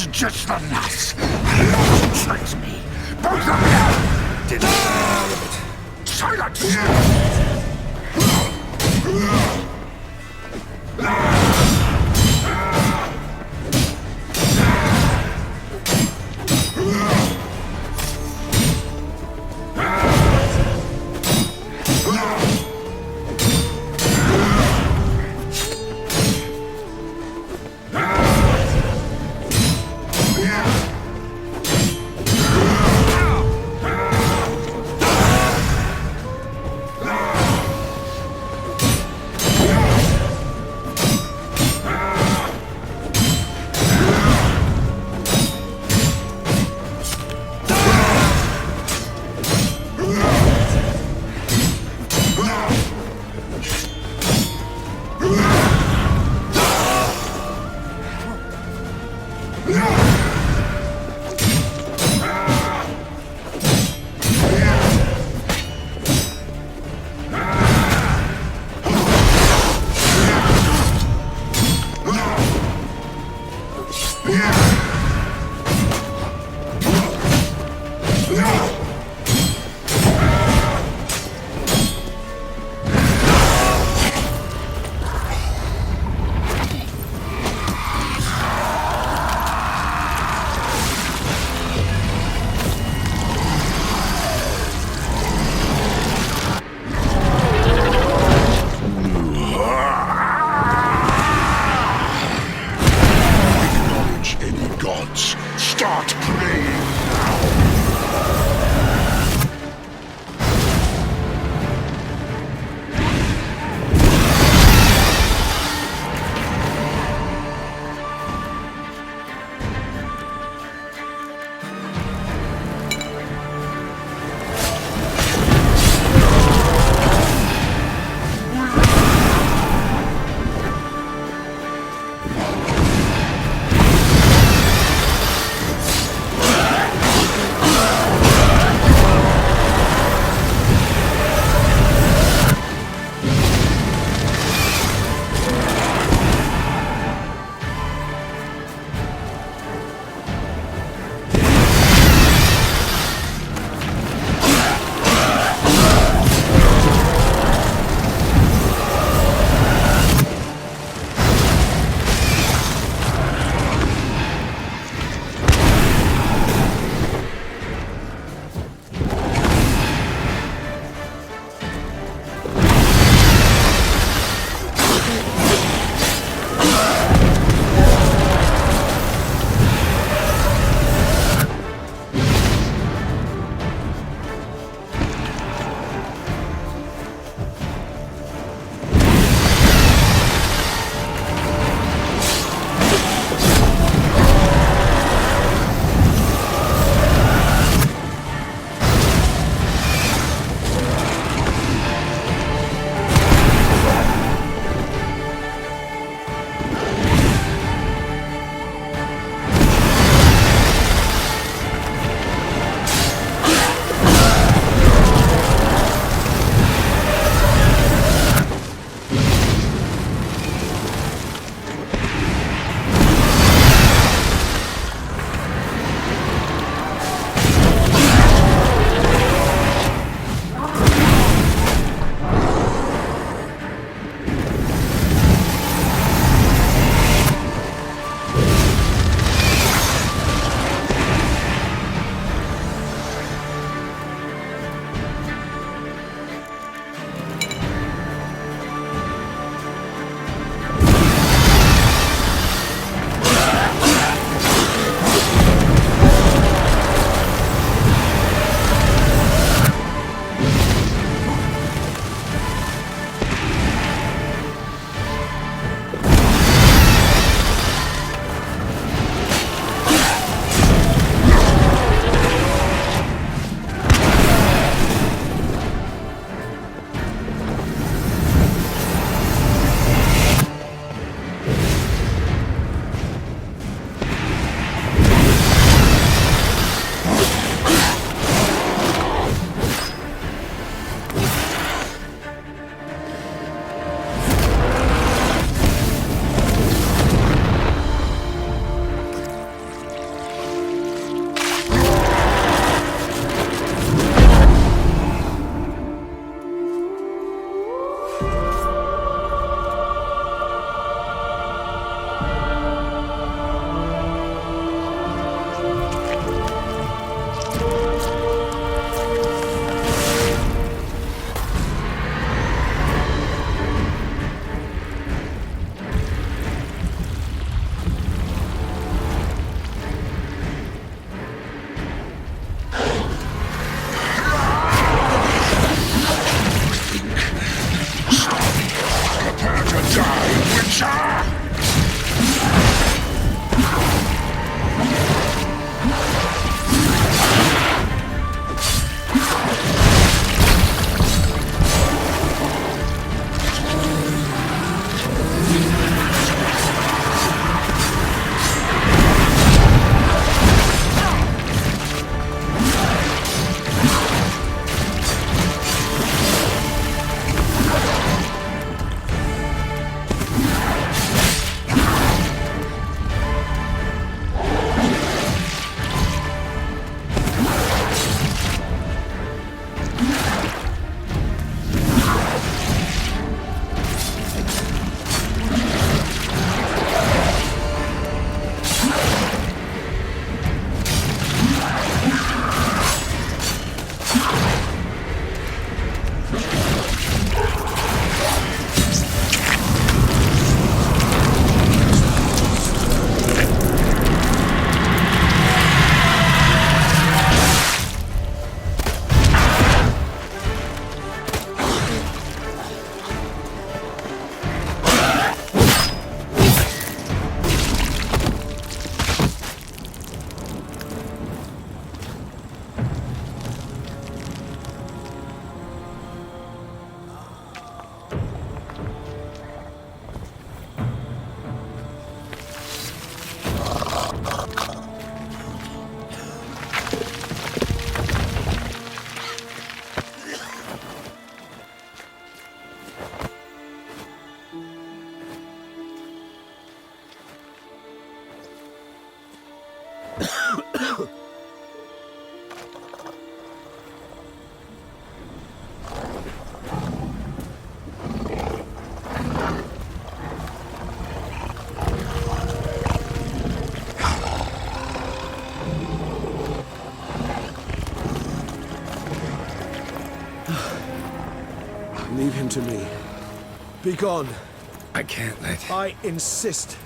Just the nuts. Tricked me. Both of you. Did silence. Start praying now! Leave him to me. Be gone. I can't let... I insist.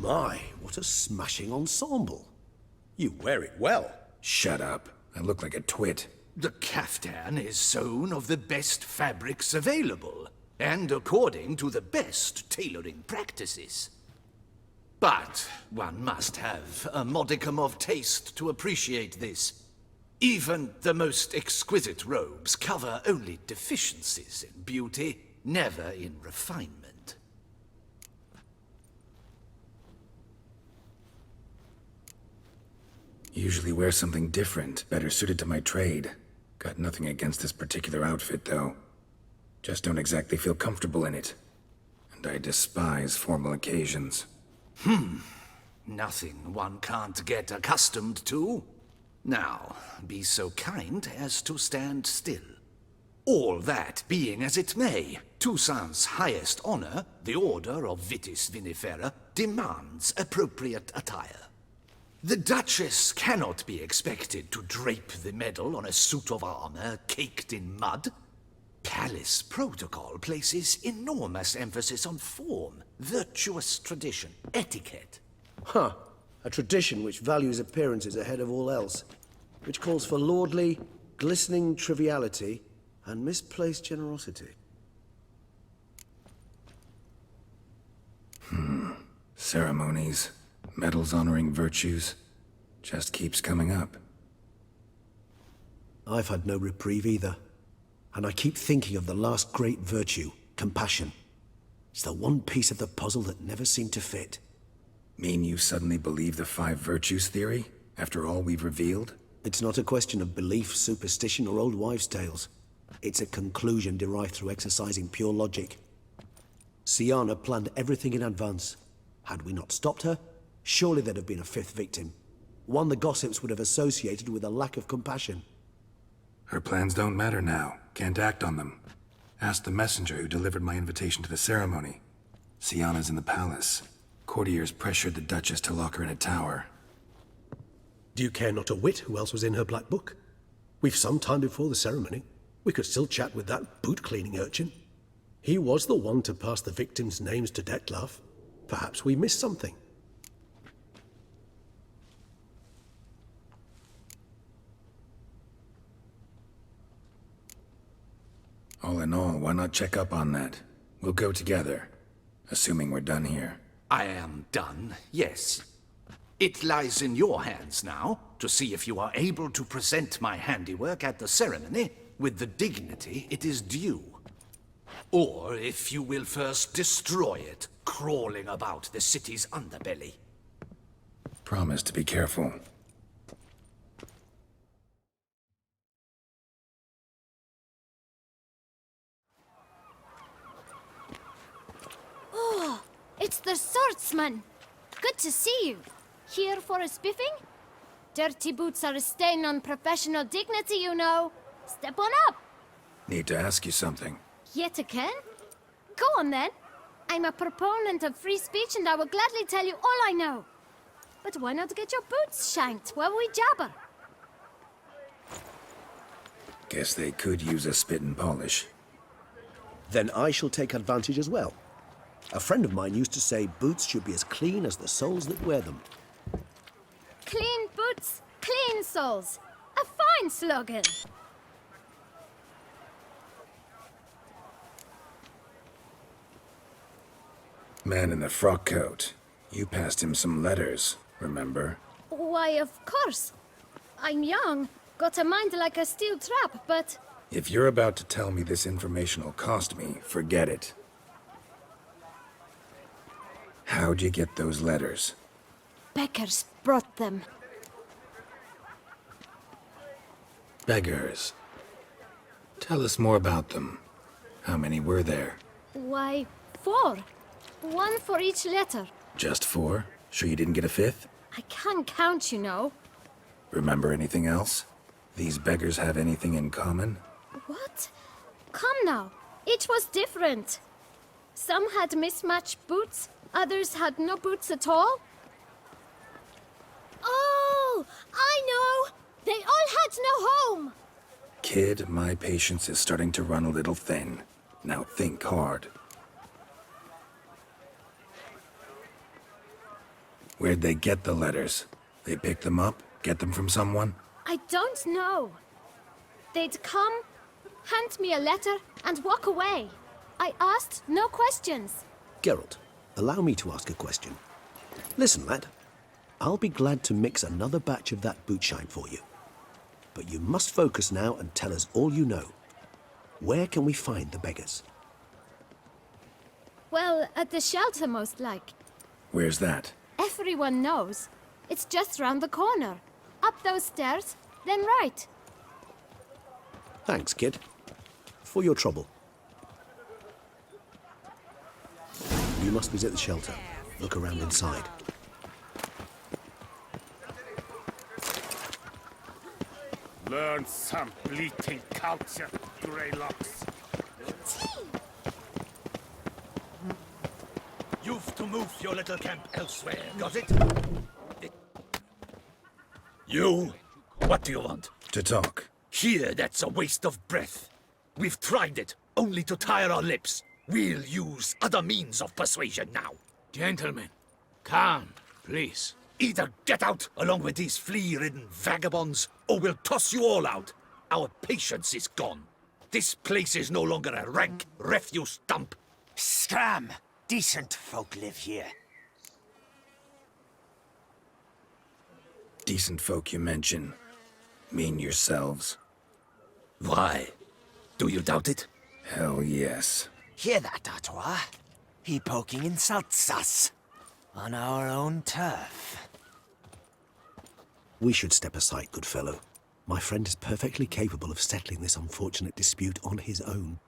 My, what a smashing ensemble. You wear it well. Shut up. I look like a twit. The caftan is sewn of the best fabrics available, and according to the best tailoring practices. But one must have a modicum of taste to appreciate this. Even the most exquisite robes cover only deficiencies in beauty, never in refinement. Usually wear something different, better suited to my trade. Got nothing against this particular outfit, though. Just don't exactly feel comfortable in it. And I despise formal occasions. Nothing one can't get accustomed to. Now, be so kind as to stand still. All that being as it may, Toussaint's highest honor, the Order of Vitis Vinifera, demands appropriate attire. The Duchess cannot be expected to drape the medal on a suit of armor caked in mud. Palace protocol places enormous emphasis on form, virtuous tradition, etiquette. Huh. A tradition which values appearances ahead of all else. Which calls for lordly, glistening triviality and misplaced generosity. Ceremonies, medals honoring virtues, just keeps coming up. I've had no reprieve either. And I keep thinking of the last great virtue, compassion. It's the one piece of the puzzle that never seemed to fit. Mean you suddenly believe the 5 virtues theory, after all we've revealed? It's not a question of belief, superstition, or old wives' tales. It's a conclusion derived through exercising pure logic. Syanna planned everything in advance. Had we not stopped her, surely there'd have been a 5th victim. One the gossips would have associated with a lack of compassion. Her plans don't matter now. Can't act on them. Ask the messenger who delivered my invitation to the ceremony. Syanna's in the palace. Courtiers pressured the Duchess to lock her in a tower. Do you care not a whit who else was in her black book? We've some time before the ceremony. We could still chat with that boot-cleaning urchin. He was the one to pass the victims' names to Dettlaff. Perhaps we missed something. All in all, why not check up on that? We'll go together, assuming we're done here. I am done, yes. It lies in your hands now to see if you are able to present my handiwork at the ceremony with the dignity it is due. Or if you will first destroy it, crawling about the city's underbelly. Promise to be careful. Oh, it's the swordsman. Good to see you. Here for a spiffing? Dirty boots are a stain on professional dignity, you know. Step on up. Need to ask you something. Yet again? Go on then. I'm a proponent of free speech and I will gladly tell you all I know. But why not get your boots shanked while we jabber? Guess they could use a spit and polish. Then I shall take advantage as well. A friend of mine used to say boots should be as clean as the soles that wear them. Clean boots, clean soles. A fine slogan. Man in the frock coat. You passed him some letters, remember? Why, of course. I'm young, got a mind like a steel trap, but... If you're about to tell me this information will cost me, forget it. How'd you get those letters? Beggars brought them. Beggars. Tell us more about them. How many were there? Why, 4. 1 for each letter. Just 4? Sure you didn't get a 5th? I can't count, you know. Remember anything else? These beggars have anything in common? What? Come now. Each was different. Some had mismatched boots, others had no boots at all. Oh, I know! They all had no home! Kid, my patience is starting to run a little thin. Now think hard. Where'd they get the letters? They pick them up? Get them from someone? I don't know. They'd come, hand me a letter, and walk away. I asked no questions. Geralt, allow me to ask a question. Listen, lad. I'll be glad to mix another batch of that bootshine for you. But you must focus now and tell us all you know. Where can we find the beggars? Well, at the shelter, most like. Where's that? Everyone knows. It's just round the corner. Up those stairs, then right. Thanks, kid. For your trouble. You must visit the shelter. Look around inside. Learn some bleating culture, Greylocks. You've to move your little camp elsewhere, got it? You? What do you want? To talk. Here, that's a waste of breath. We've tried it, only to tire our lips. We'll use other means of persuasion now. Gentlemen, calm, please. Either get out along with these flea-ridden vagabonds, or we'll toss you all out. Our patience is gone. This place is no longer a rank refuse dump. Scram! Decent folk live here. Decent folk you mention. Mean yourselves. Why? Do you doubt it? Hell yes. Hear that, Artois? He poking insults us. On our own turf. We should step aside, good fellow. My friend is perfectly capable of settling this unfortunate dispute on his own.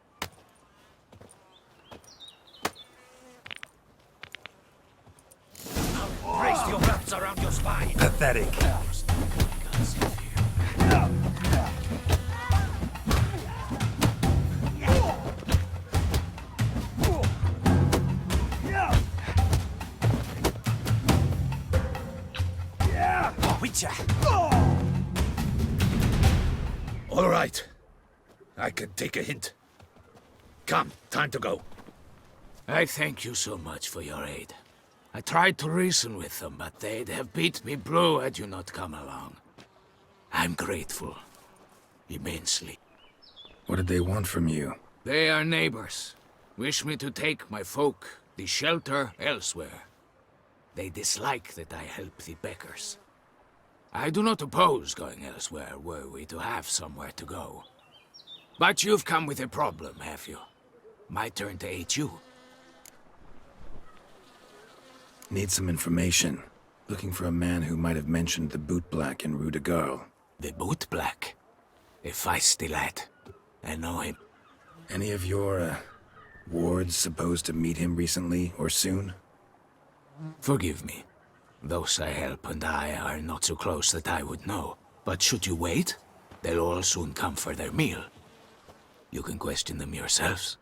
Brace your wraps around your spine. Pathetic. Witcher! All right. I can take a hint. Come, time to go. I thank you so much for your aid. I tried to reason with them, but they'd have beat me blue had you not come along. I'm grateful. Immensely. What did they want from you? They are neighbors. Wish me to take my folk, the shelter, elsewhere. They dislike that I help the beggars. I do not oppose going elsewhere were we to have somewhere to go. But you've come with a problem, have you? My turn to aid you. Need some information. Looking for a man who might have mentioned the boot black in Rue de Garl. The boot black. A feisty lad. I know him. Any of your, wards supposed to meet him recently or soon? Forgive me. Those I help and I are not so close that I would know. But should you wait, they'll all soon come for their meal. You can question them yourselves.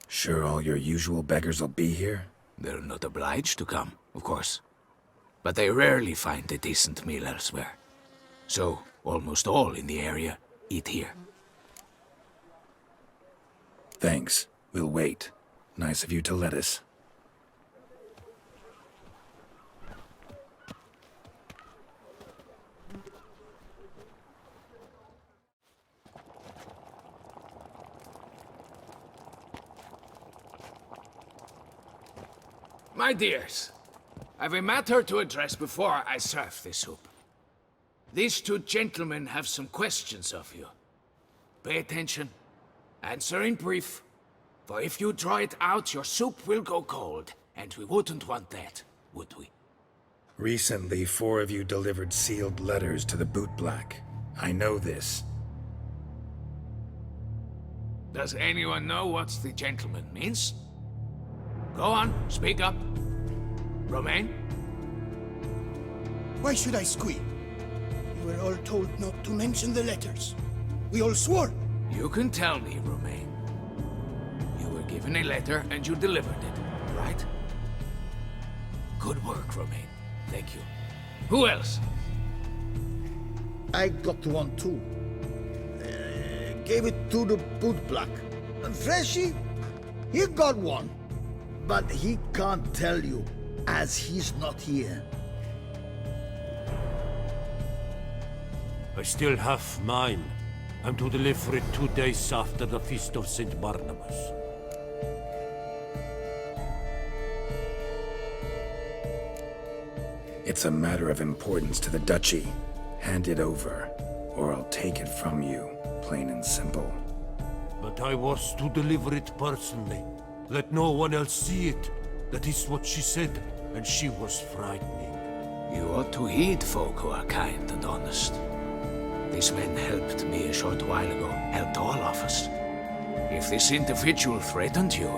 Sure all your usual beggars will be here? They're not obliged to come, of course. But they rarely find a decent meal elsewhere. So, almost all in the area eat here. Thanks. We'll wait. Nice of you to let us. My dears, I've a matter to address before I serve this soup. These two gentlemen have some questions of you. Pay attention. Answer in brief. For if you draw it out, your soup will go cold. And we wouldn't want that, would we? Recently, 4 of you delivered sealed letters to the Bootblack. I know this. Does anyone know what the gentleman means? Go on, speak up. Romain? Why should I squeal? We were all told not to mention the letters. We all swore. You can tell me, Romain. You were given a letter and you delivered it, right? Good work, Romain. Thank you. Who else? I got one too. Gave it to the Bootblack. And Freshy, he got one. But he can't tell you, as he's not here. I still have mine. I'm to deliver it 2 days after the Feast of St. Barnabas. It's a matter of importance to the Duchy. Hand it over, or I'll take it from you, plain and simple. But I was to deliver it personally. Let no one else see it. That is what she said, and she was frightening. You ought to heed folk who are kind and honest. These men helped me a short while ago, helped all of us. If this individual threatened you,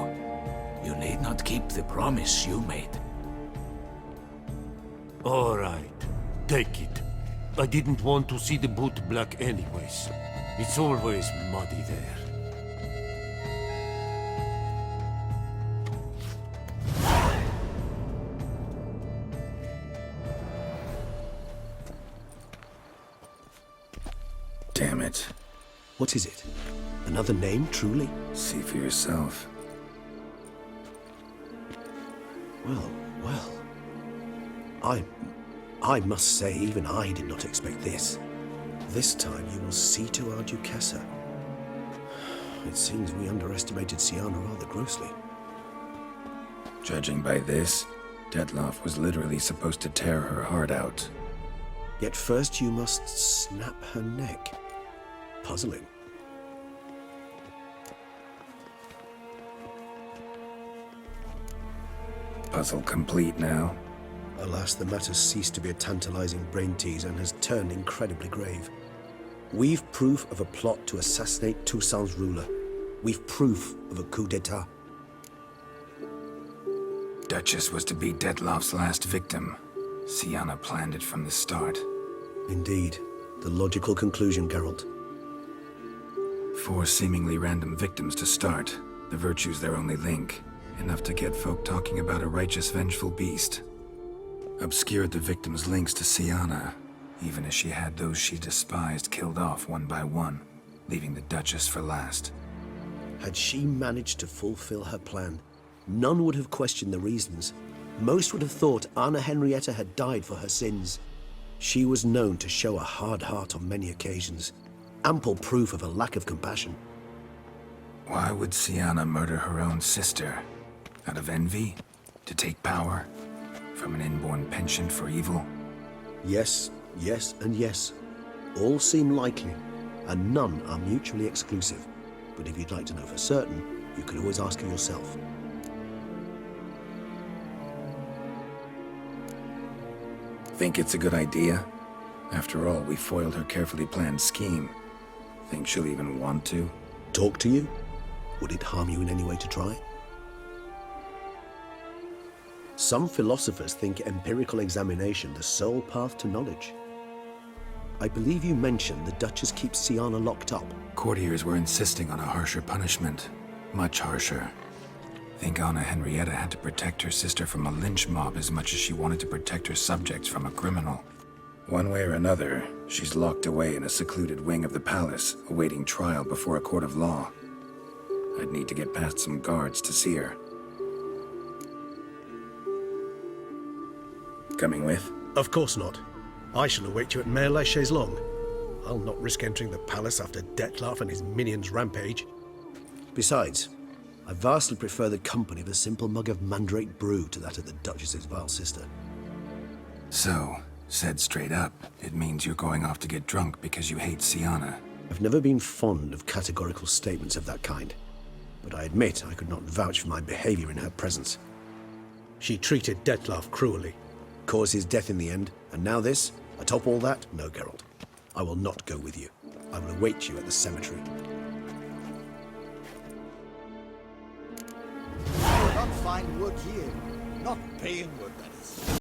you need not keep the promise you made. All right, take it. I didn't want to see the Bootblack anyways. It's always muddy there. Damn it. What is it? Another name, truly? See for yourself. Well, well. I must say, even I did not expect this. This time you will see to our Duquesa. It seems we underestimated Syanna rather grossly. Judging by this, Detloff was literally supposed to tear her heart out. Yet first you must snap her neck. Puzzling. Puzzle complete now. Alas, the matter's ceased to be a tantalizing brain tease and has turned incredibly grave. We've proof of a plot to assassinate Toussaint's ruler. We've proof of a coup d'etat. Duchess was to be Detloff's last victim. Syanna planned it from the start. Indeed. The logical conclusion, Geralt. 4 seemingly random victims to start. The virtue's their only link. Enough to get folk talking about a righteous, vengeful beast. Obscured the victims' links to Syanna, even as she had those she despised killed off one by one, leaving the Duchess for last. Had she managed to fulfill her plan, none would have questioned the reasons. Most would have thought Anna Henrietta had died for her sins. She was known to show a hard heart on many occasions, ample proof of a lack of compassion. Why would Syanna murder her own sister? Out of envy? To take power? From an inborn penchant for evil? Yes, yes, and yes. All seem likely, and none are mutually exclusive. But if you'd like to know for certain, you can always ask her yourself. Think it's a good idea? After all, we foiled her carefully planned scheme. Think she'll even want to? Talk to you? Would it harm you in any way to try? Some philosophers think empirical examination the sole path to knowledge. I believe you mentioned the Duchess keeps Syanna locked up. Courtiers were insisting on a harsher punishment. Much harsher. Think Anna Henrietta had to protect her sister from a lynch mob as much as she wanted to protect her subjects from a criminal. One way or another, she's locked away in a secluded wing of the palace, awaiting trial before a court of law. I'd need to get past some guards to see her. Coming with? Of course not. I shall await you at Mare la Chaise-Longue. I'll not risk entering the palace after Dettlaff and his minions rampage. Besides, I vastly prefer the company of a simple mug of mandrake brew to that of the Duchess's vile sister. So, said straight up, it means you're going off to get drunk because you hate Siana. I've never been fond of categorical statements of that kind, but I admit I could not vouch for my behavior in her presence. She treated Dettlaff cruelly. Caused his death in the end, and now this? Atop all that? No, Geralt. I will not go with you. I will await you at the cemetery. You will not find wood here. Not paying wood, that is.